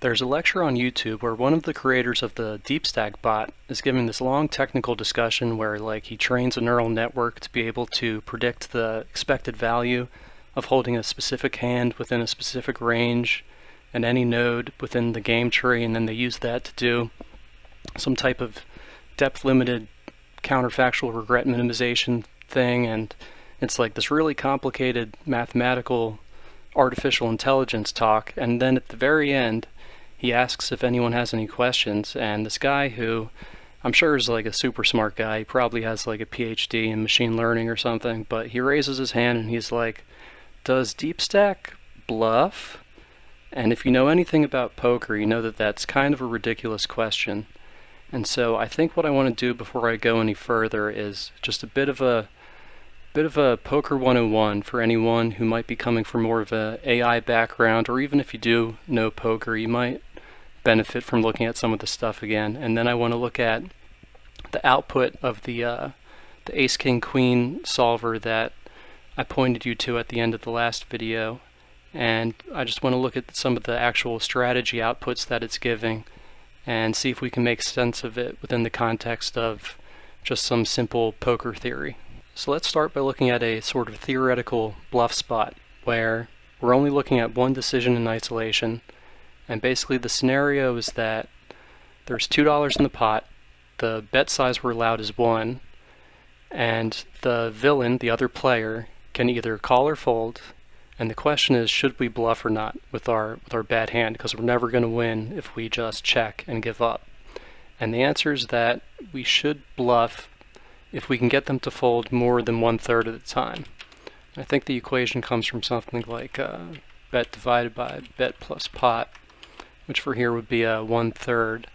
There's a lecture on YouTube where one of the creators of the DeepStack bot is giving this long technical discussion where he trains a neural network to be able to predict the expected value of holding a specific hand within a specific range and any node within the game tree, and then they use that to do some type of depth-limited counterfactual regret minimization thing, and it's like this really complicated mathematical artificial intelligence talk. And then at the very end he asks if anyone has any questions, and this guy, who I'm sure is a super smart guy, he probably has a PhD in machine learning or something, but he raises his hand and he's like, "Does DeepStack bluff?" And if you know anything about poker, you know that that's kind of a ridiculous question. And so I think what I want to do before I go any further is just a bit of a poker 101 for anyone who might be coming from more of a AI background, or even if you do know poker, you might benefit from looking at some of the stuff again. And then I want to look at the output of the Ace King Queen solver that I pointed you to at the end of the last video, and I just want to look at some of the actual strategy outputs that it's giving and see if we can make sense of it within the context of just some simple poker theory. So let's start by looking at a sort of theoretical bluff spot where we're only looking at one decision in isolation, and basically the scenario is that there's $2 in the pot, the bet size we're allowed is 1, and the villain, the other player, can either call or fold, and the question is, should we bluff or not with our bad hand, because we're never going to win if we just check and give up. And the answer is that we should bluff if we can get them to fold more than 1/3 of the time. I think the equation comes from something like bet divided by bet plus pot, which for here would be 1/3.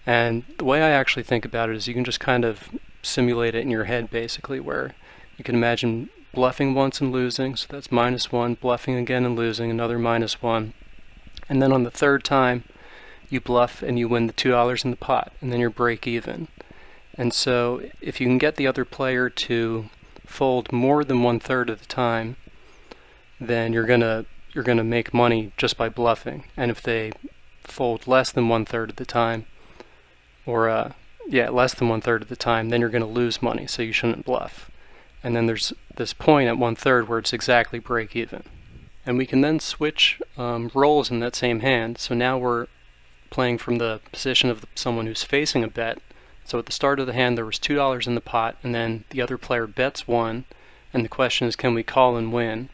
And the way I actually think about it is you can just kind of simulate it in your head, basically, where you can imagine bluffing once and losing, so that's -1, bluffing again and losing, another -1, and then on the third time you bluff and you win the $2 in the pot, and then you're break even. And so if you can get the other player to fold more than 1/3 of the time, then you're gonna make money just by bluffing. And if they fold less than 1/3 of the time, or less than 1/3 of the time, then you're gonna lose money, so you shouldn't bluff. And then there's this point at 1/3 where it's exactly break even. And we can then switch roles in that same hand. So now we're playing from the position of someone who's facing a bet. So at the start of the hand there was $2 in the pot, and then the other player bets 1, and the question is, can we call and win?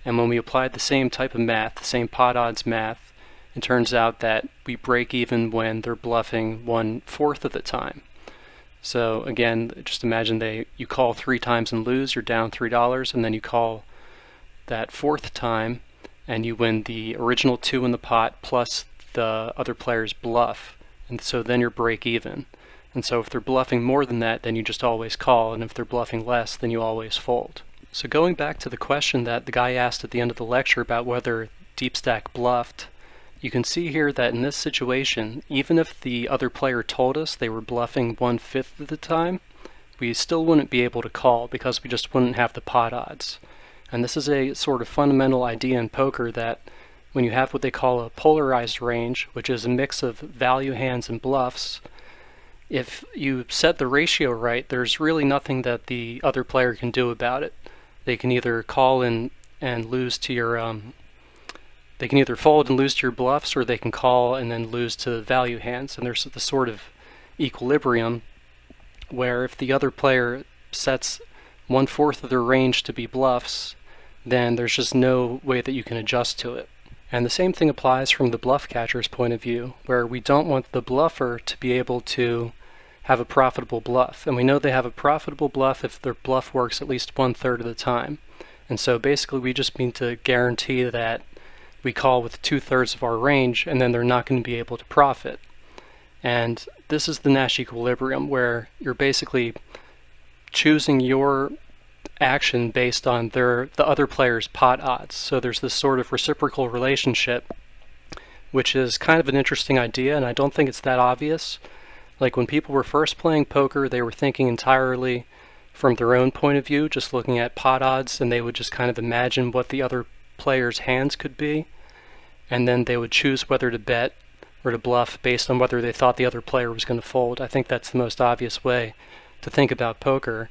And when we applied the same type of math, the same pot odds math, it turns out that we break even when they're bluffing 1/4 of the time. So again, just imagine you call 3 times and lose, you're down $3, and then you call that 4th time and you win the original 2 in the pot plus the other player's bluff, and so then you're break even. And so if they're bluffing more than that, then you just always call, and if they're bluffing less, then you always fold. So going back to the question that the guy asked at the end of the lecture about whether DeepStack bluffed, you can see here that in this situation, even if the other player told us they were bluffing 1/5 of the time, we still wouldn't be able to call because we just wouldn't have the pot odds. And this is a sort of fundamental idea in poker, that when you have what they call a polarized range, which is a mix of value hands and bluffs, if you set the ratio right, there's really nothing that the other player can do about it. They can either call and lose to your they can either fold and lose to your bluffs, or they can call and then lose to value hands. And there's the sort of equilibrium where if the other player sets 1/4 of their range to be bluffs, then there's just no way that you can adjust to it. And the same thing applies from the bluff catcher's point of view, where we don't want the bluffer to be able to have a profitable bluff. And we know they have a profitable bluff if their bluff works at least 1/3 of the time. And so basically we just need to guarantee that we call with 2/3 of our range, and then they're not going to be able to profit. And this is the Nash equilibrium, where you're basically choosing your action based on the other player's pot odds. So there's this sort of reciprocal relationship, which is kind of an interesting idea, and I don't think it's that obvious. Like when people were first playing poker, they were thinking entirely from their own point of view, just looking at pot odds, and they would just kind of imagine what the other players' hands could be. and then they would choose whether to bet or to bluff based on whether they thought the other player was going to fold. I think that's the most obvious way to think about poker.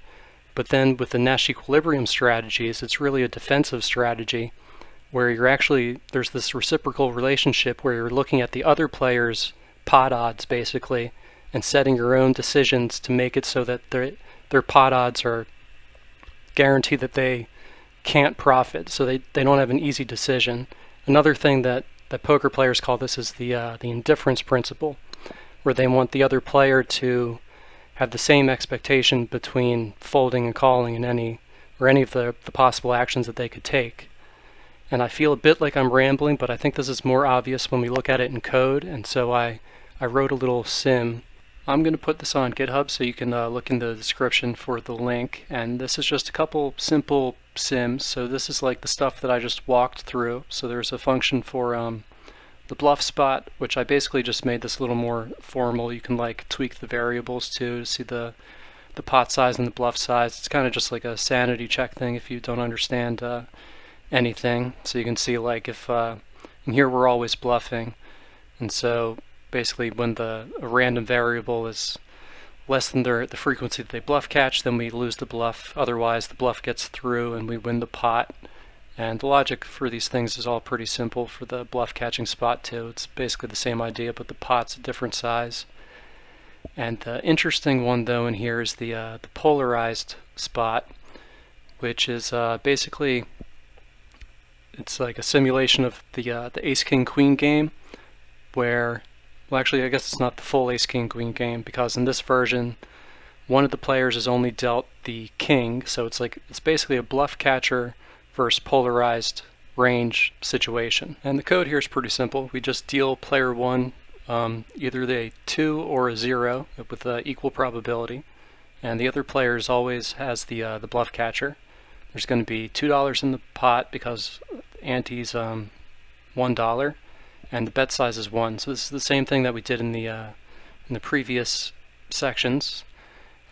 But then with the Nash equilibrium strategies, it's really a defensive strategy where there's this reciprocal relationship where you're looking at the other player's pot odds basically and setting your own decisions to make it so that their pot odds are guaranteed that they can't profit, so they don't have an easy decision. Another thing that poker players call this is the indifference principle, where they want the other player to have the same expectation between folding and calling in any of the possible actions that they could take. And I feel a bit like I'm rambling, but I think this is more obvious when we look at it in code, and so I wrote a little sim. I'm going to put this on GitHub so you can look in the description for the link, and this is just a couple simple sims. So this is like the stuff that I just walked through. So there's a function for the bluff spot, which I basically just made this a little more formal. You can like tweak the variables to see the pot size and the bluff size. It's kind of just like a sanity check thing if you don't understand anything. So you can see like if in here we're always bluffing, and so basically when a random variable is less than the frequency that they bluff catch, then we lose the bluff. Otherwise the bluff gets through and we win the pot. And the logic for these things is all pretty simple for the bluff catching spot too. It's basically the same idea, but the pot's a different size. And the interesting one though in here is the polarized spot, which is basically, it's like a simulation of the ace king queen game, where, well actually I guess it's not the full ace king queen game, because in this version one of the players is only dealt the king, so it's basically a bluff catcher versus polarized range situation. And the code here is pretty simple. We just deal player 1 either a 2 or a 0 with equal probability, and the other player always has the bluff catcher. There's going to be $2 in the pot because ante's $1, and the bet size is 1. So this is the same thing that we did in the previous sections.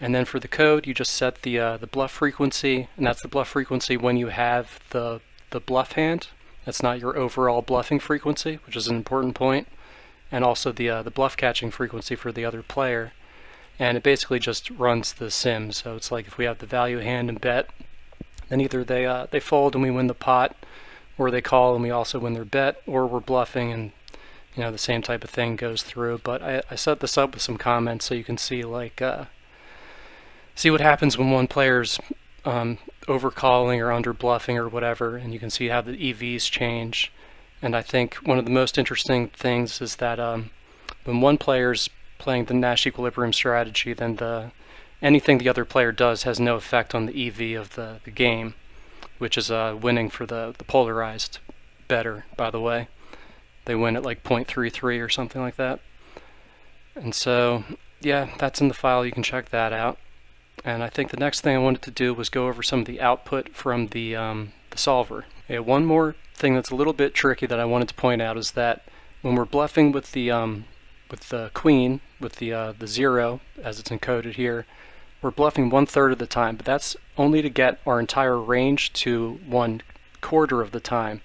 And then for the code, you just set the bluff frequency, and that's the bluff frequency when you have the bluff hand. That's not your overall bluffing frequency, which is an important point, and also the bluff catching frequency for the other player. And it basically just runs the sim. So it's like if we have the value hand and bet, then either they fold and we win the pot, or they call and we also win their bet, or we're bluffing and the same type of thing goes through. But I set this up with some comments so you can see see what happens when one player's overcalling or under bluffing or whatever, and you can see how the EVs change. And I think one of the most interesting things is that when one player's playing the Nash equilibrium strategy, then anything the other player does has no effect on the EV of the game, which is winning for the polarized better, by the way. They win at like 0.33 or something like that. And so yeah, that's in the file. You can check that out. And I think the next thing I wanted to do was go over some of the output from the solver. Yeah, one more thing that's a little bit tricky that I wanted to point out is that when we're bluffing with the queen, with the 0 as it's encoded here, we're bluffing 1/3 of the time, but that's only to get our entire range to 1/4 of the time.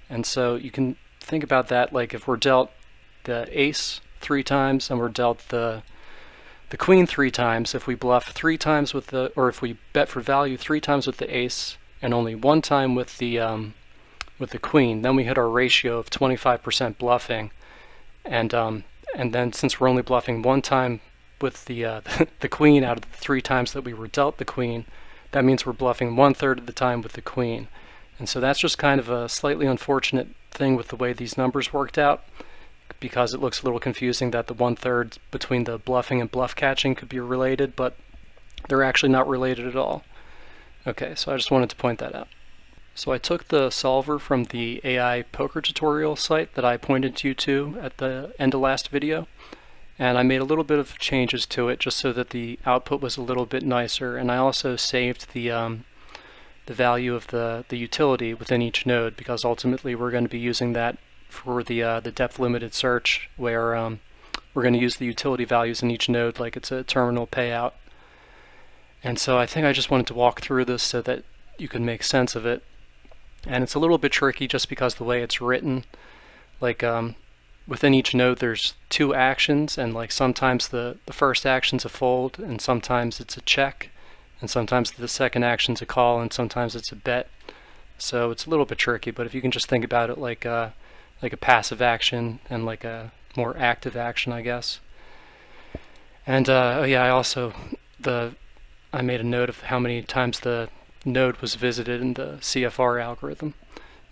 And so you can think about that like if we're dealt the ace 3 times and we're dealt the queen 3 times, if we bluff 3 times with or if we bet for value 3 times with the ace and only 1 time with the queen, then we hit our ratio of 25% bluffing. And then since we're only bluffing 1 time with the queen out of the 3 times that we were dealt the queen, that means we're bluffing 1/3 of the time with the queen. And so that's just kind of a slightly unfortunate thing with the way these numbers worked out, because it looks a little confusing that the 1/3 between the bluffing and bluff catching could be related, but they're actually not related at all. Okay, so I just wanted to point that out. So I took the solver from the AI poker tutorial site that I pointed you to at the end of last video, and I made a little bit of changes to it just so that the output was a little bit nicer, and I also saved the value of the utility within each node, because ultimately we're going to be using that for the depth limited search, where we're going to use the utility values in each node like it's a terminal payout. And so I think I just wanted to walk through this so that you can make sense of it. And it's a little bit tricky just because the way it's written. like within each node there's two actions, and like sometimes the first action's a fold, and sometimes it's a check, and sometimes the second action's a call, and sometimes it's a bet. So it's a little bit tricky, but if you can just think about it like a passive action and like a more active action, I guess. And oh yeah, I made a note of how many times the node was visited in the CFR algorithm.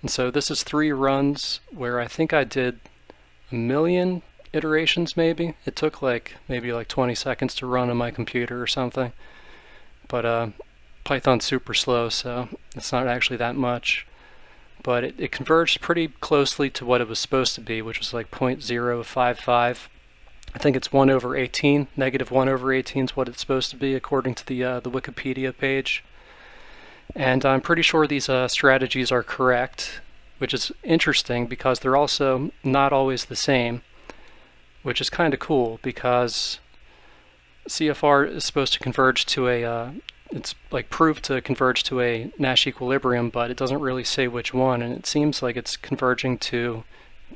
And so this is 3 runs where I think I did 1,000,000 iterations maybe. It took maybe 20 seconds to run on my computer or something. But Python's super slow, so it's not actually that much. But it converged pretty closely to what it was supposed to be, which was like 0.055. I think it's 1/18. Negative 1/18 is what it's supposed to be according to the Wikipedia page. And I'm pretty sure these strategies are correct, which is interesting because they're also not always the same, which is kind of cool because CFR is supposed to converge to it's like proved to converge to a Nash equilibrium, but it doesn't really say which one, and it seems like it's converging to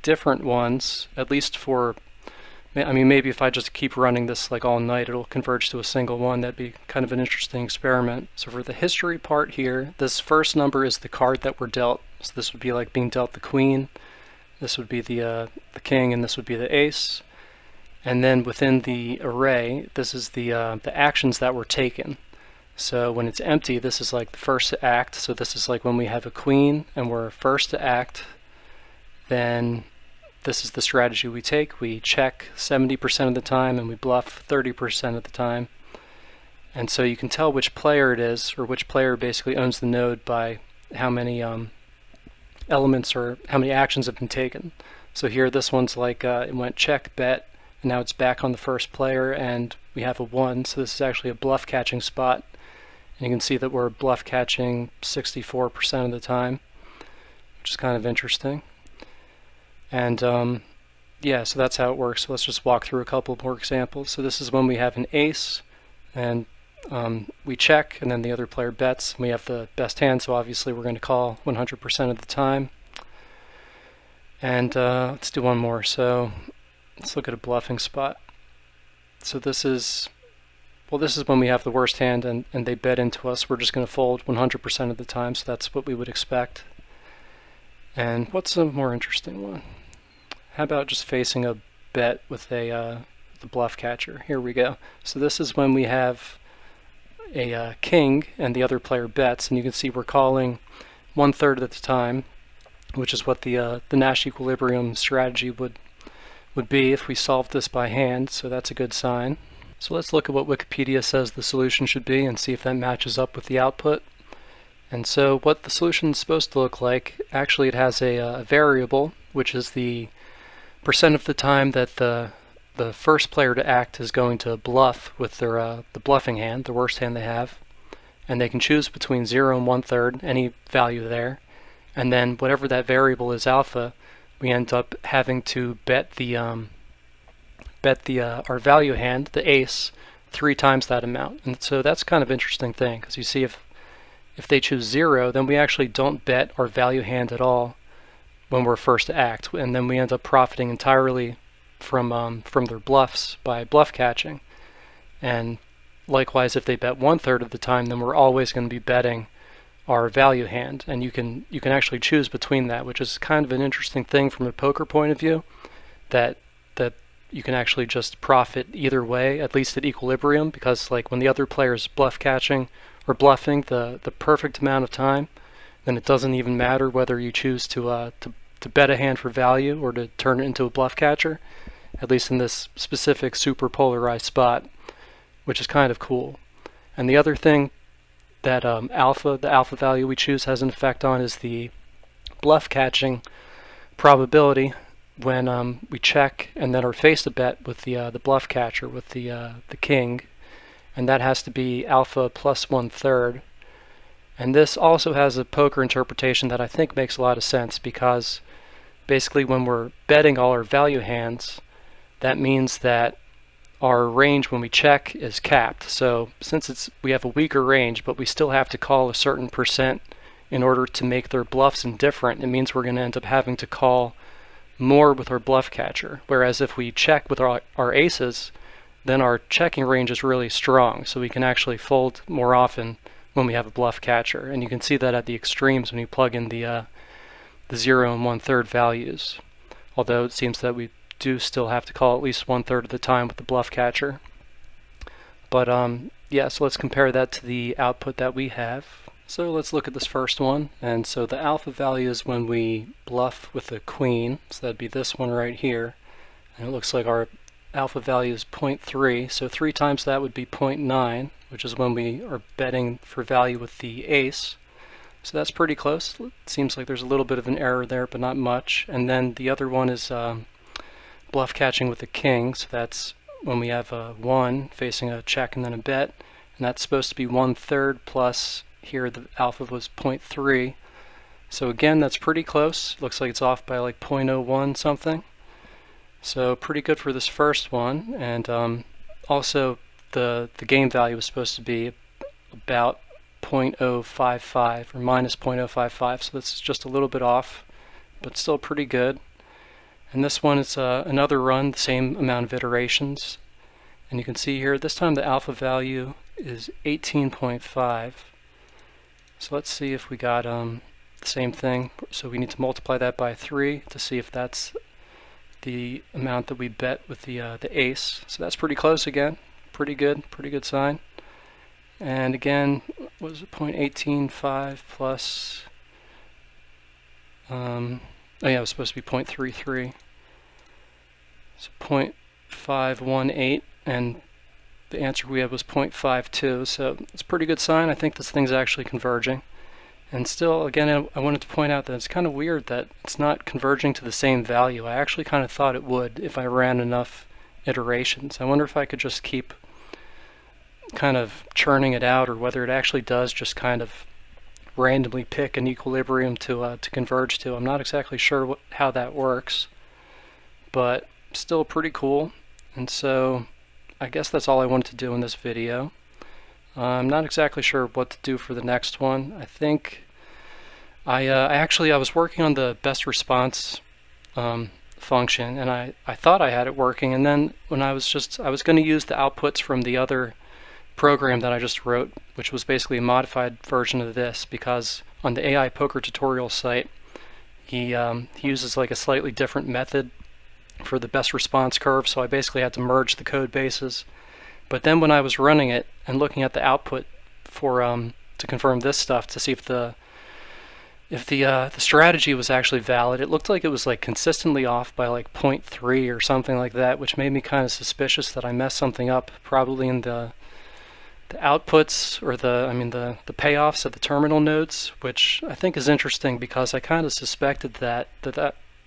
different ones, at least for, I mean, maybe if I just keep running this like all night, it'll converge to a single one. That'd be kind of an interesting experiment. So for the history part here, this first number is the card that we're dealt. So this would be like being dealt the queen, this would be the king, and this would be the ace. And then within the array, this is the actions that were taken. So when it's empty, this is like the first to act. So this is like when we have a queen and we're first to act, then this is the strategy we take. We check 70% of the time and we bluff 30% of the time. And so you can tell which player it is, or which player basically owns the node by how many elements or how many actions have been taken. So here this one's like it went check, bet, and now it's back on the first player, and we have a 1. So this is actually a bluff catching spot. And you can see that we're bluff catching 64% of the time, which is kind of interesting. And yeah, so that's how it works. So let's just walk through a couple more examples. So this is when we have an ace, and we check, and then the other player bets. We have the best hand, so obviously we're going to call 100% of the time. And let's do one more. So let's look at a bluffing spot. So this is when we have the worst hand and they bet into us. We're just going to fold 100% of the time, so that's what we would expect. And what's a more interesting one? How about just facing a bet with the bluff catcher? Here we go. So this is when we have a king and the other player bets, and you can see we're calling 1/3 at the time, which is what the Nash equilibrium strategy would be if we solved this by hand. So that's a good sign. So let's look at what Wikipedia says the solution should be and see if that matches up with the output. And so what the solution is supposed to look like, actually it has a variable, which is the percent of the time that the first player to act is going to bluff with their the bluffing hand, the worst hand they have. And they can choose between 0 and 1/3, any value there. And then whatever that variable is, alpha, we end up having to bet our value hand, the ace, 3 times that amount. And so that's kind of an interesting thing, because you see if they choose 0, then we actually don't bet our value hand at all when we're first to act, and then we end up profiting entirely from their bluffs by bluff catching. And likewise, if they bet 1/3 of the time, then we're always going to be betting our value hand, and you can actually choose between that, which is kind of an interesting thing from a poker point of view, that you can actually just profit either way, at least at equilibrium, because like when the other player is bluff catching or bluffing the perfect amount of time, then it doesn't even matter whether you choose to bet a hand for value or to turn it into a bluff catcher, at least in this specific super polarized spot, which is kind of cool. And the other thing that the alpha value we choose has an effect on is the bluff catching probability when we check and then are faced to bet with the bluff catcher, with the king, and that has to be alpha plus 1/3. And this also has a poker interpretation that I think makes a lot of sense, because basically when we're betting all our value hands, that means that our range when we check is capped. So since we have a weaker range, but we still have to call a certain percent in order to make their bluffs indifferent, it means we're going to end up having to call more with our bluff catcher. Whereas if we check with our aces, then our checking range is really strong, so we can actually fold more often when we have a bluff catcher. And you can see that at the extremes when you plug in the 0 and 1/3 values. Although it seems that we do still have to call at least 1/3 of the time with the bluff catcher. But yeah, so let's compare that to the output that we have. So let's look at this first one. And so the alpha value is when we bluff with a queen, so that'd be this one right here. And it looks like our alpha value is 0.3, so 3 times that would be 0.9, which is when we are betting for value with the ace. So that's pretty close. It seems like there's a little bit of an error there, but not much. And then the other one is bluff catching with the king, so that's when we have a 1 facing a check and then a bet, and that's supposed to be 1/3 plus here the alpha was 0.3. So again, that's pretty close. Looks like it's off by like 0.01 something. So pretty good for this first one. And also the game value was supposed to be about 0.055 or minus 0.055, so this is just a little bit off, but still pretty good. And this one is another run, the same amount of iterations. And you can see here, this time the alpha value is 18.5. So let's see if we got the same thing. So we need to multiply that by 3 to see if that's the amount that we bet with the ace. So that's pretty close again. Pretty good sign. And again, what was it, 0.185 plus, oh yeah, it was supposed to be 0.33. So 0.518, and the answer we had was 0.52, so it's a pretty good sign. I think this thing's actually converging. And still, again, I wanted to point out that it's kind of weird that it's not converging to the same value. I actually kind of thought it would if I ran enough iterations. I wonder if I could just keep kind of churning it out, or whether it actually does just kind of randomly pick an equilibrium to converge to. I'm not exactly sure how that works, but still pretty cool. And so I guess that's all I wanted to do in this video. I'm not exactly sure what to do for the next one. I think I was working on the best response function, and I thought I had it working, and then when I was going to use the outputs from the other program that I just wrote, which was basically a modified version of this, because on the AI poker tutorial site he uses like a slightly different method for the best response curve, so I basically had to merge the code bases. But then when I was running it and looking at the output for to confirm this stuff to see if the strategy was actually valid, it looked like it was like consistently off by like 0.3 or something like that, which made me kind of suspicious that I messed something up, probably in the outputs, or the payoffs at the terminal nodes, which I think is interesting because I kind of suspected that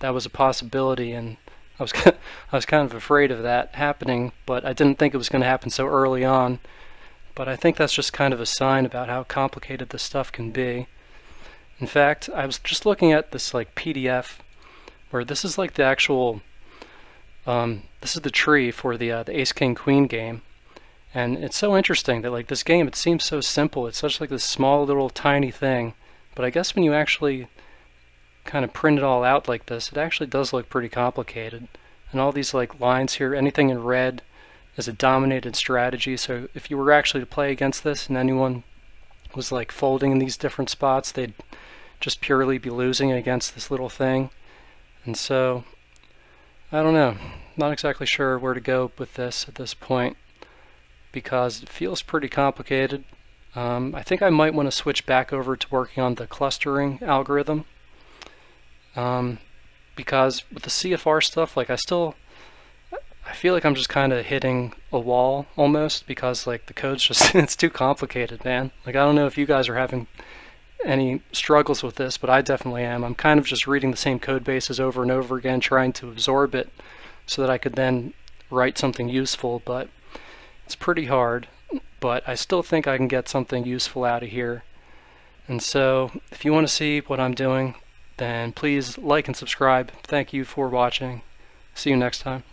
was a possibility, and I was kind of afraid of that happening, but I didn't think it was going to happen so early on. But I think that's just kind of a sign about how complicated this stuff can be. In fact, I was just looking at this like PDF where this is like the actual this is the tree for the Ace King Queen game. And it's so interesting that like this game, it seems so simple. It's such like this small little tiny thing, but I guess when you actually kind of print it all out like this, it actually does look pretty complicated. And all these like lines here, anything in red is a dominated strategy. So if you were actually to play against this and anyone was like folding in these different spots, they'd just purely be losing against this little thing. And so I don't know, not exactly sure where to go with this at this point, because it feels pretty complicated. I think I might want to switch back over to working on the clustering algorithm, because with the CFR stuff, like I feel like I'm just kind of hitting a wall almost, because like the code's just it's too complicated, man. Like I don't know if you guys are having any struggles with this, but I definitely am. I'm kind of just reading the same code bases over and over again, trying to absorb it so that I could then write something useful, but it's pretty hard. But I still think I can get something useful out of here. And so if you want to see what I'm doing, then please like and subscribe. Thank you for watching. See you next time.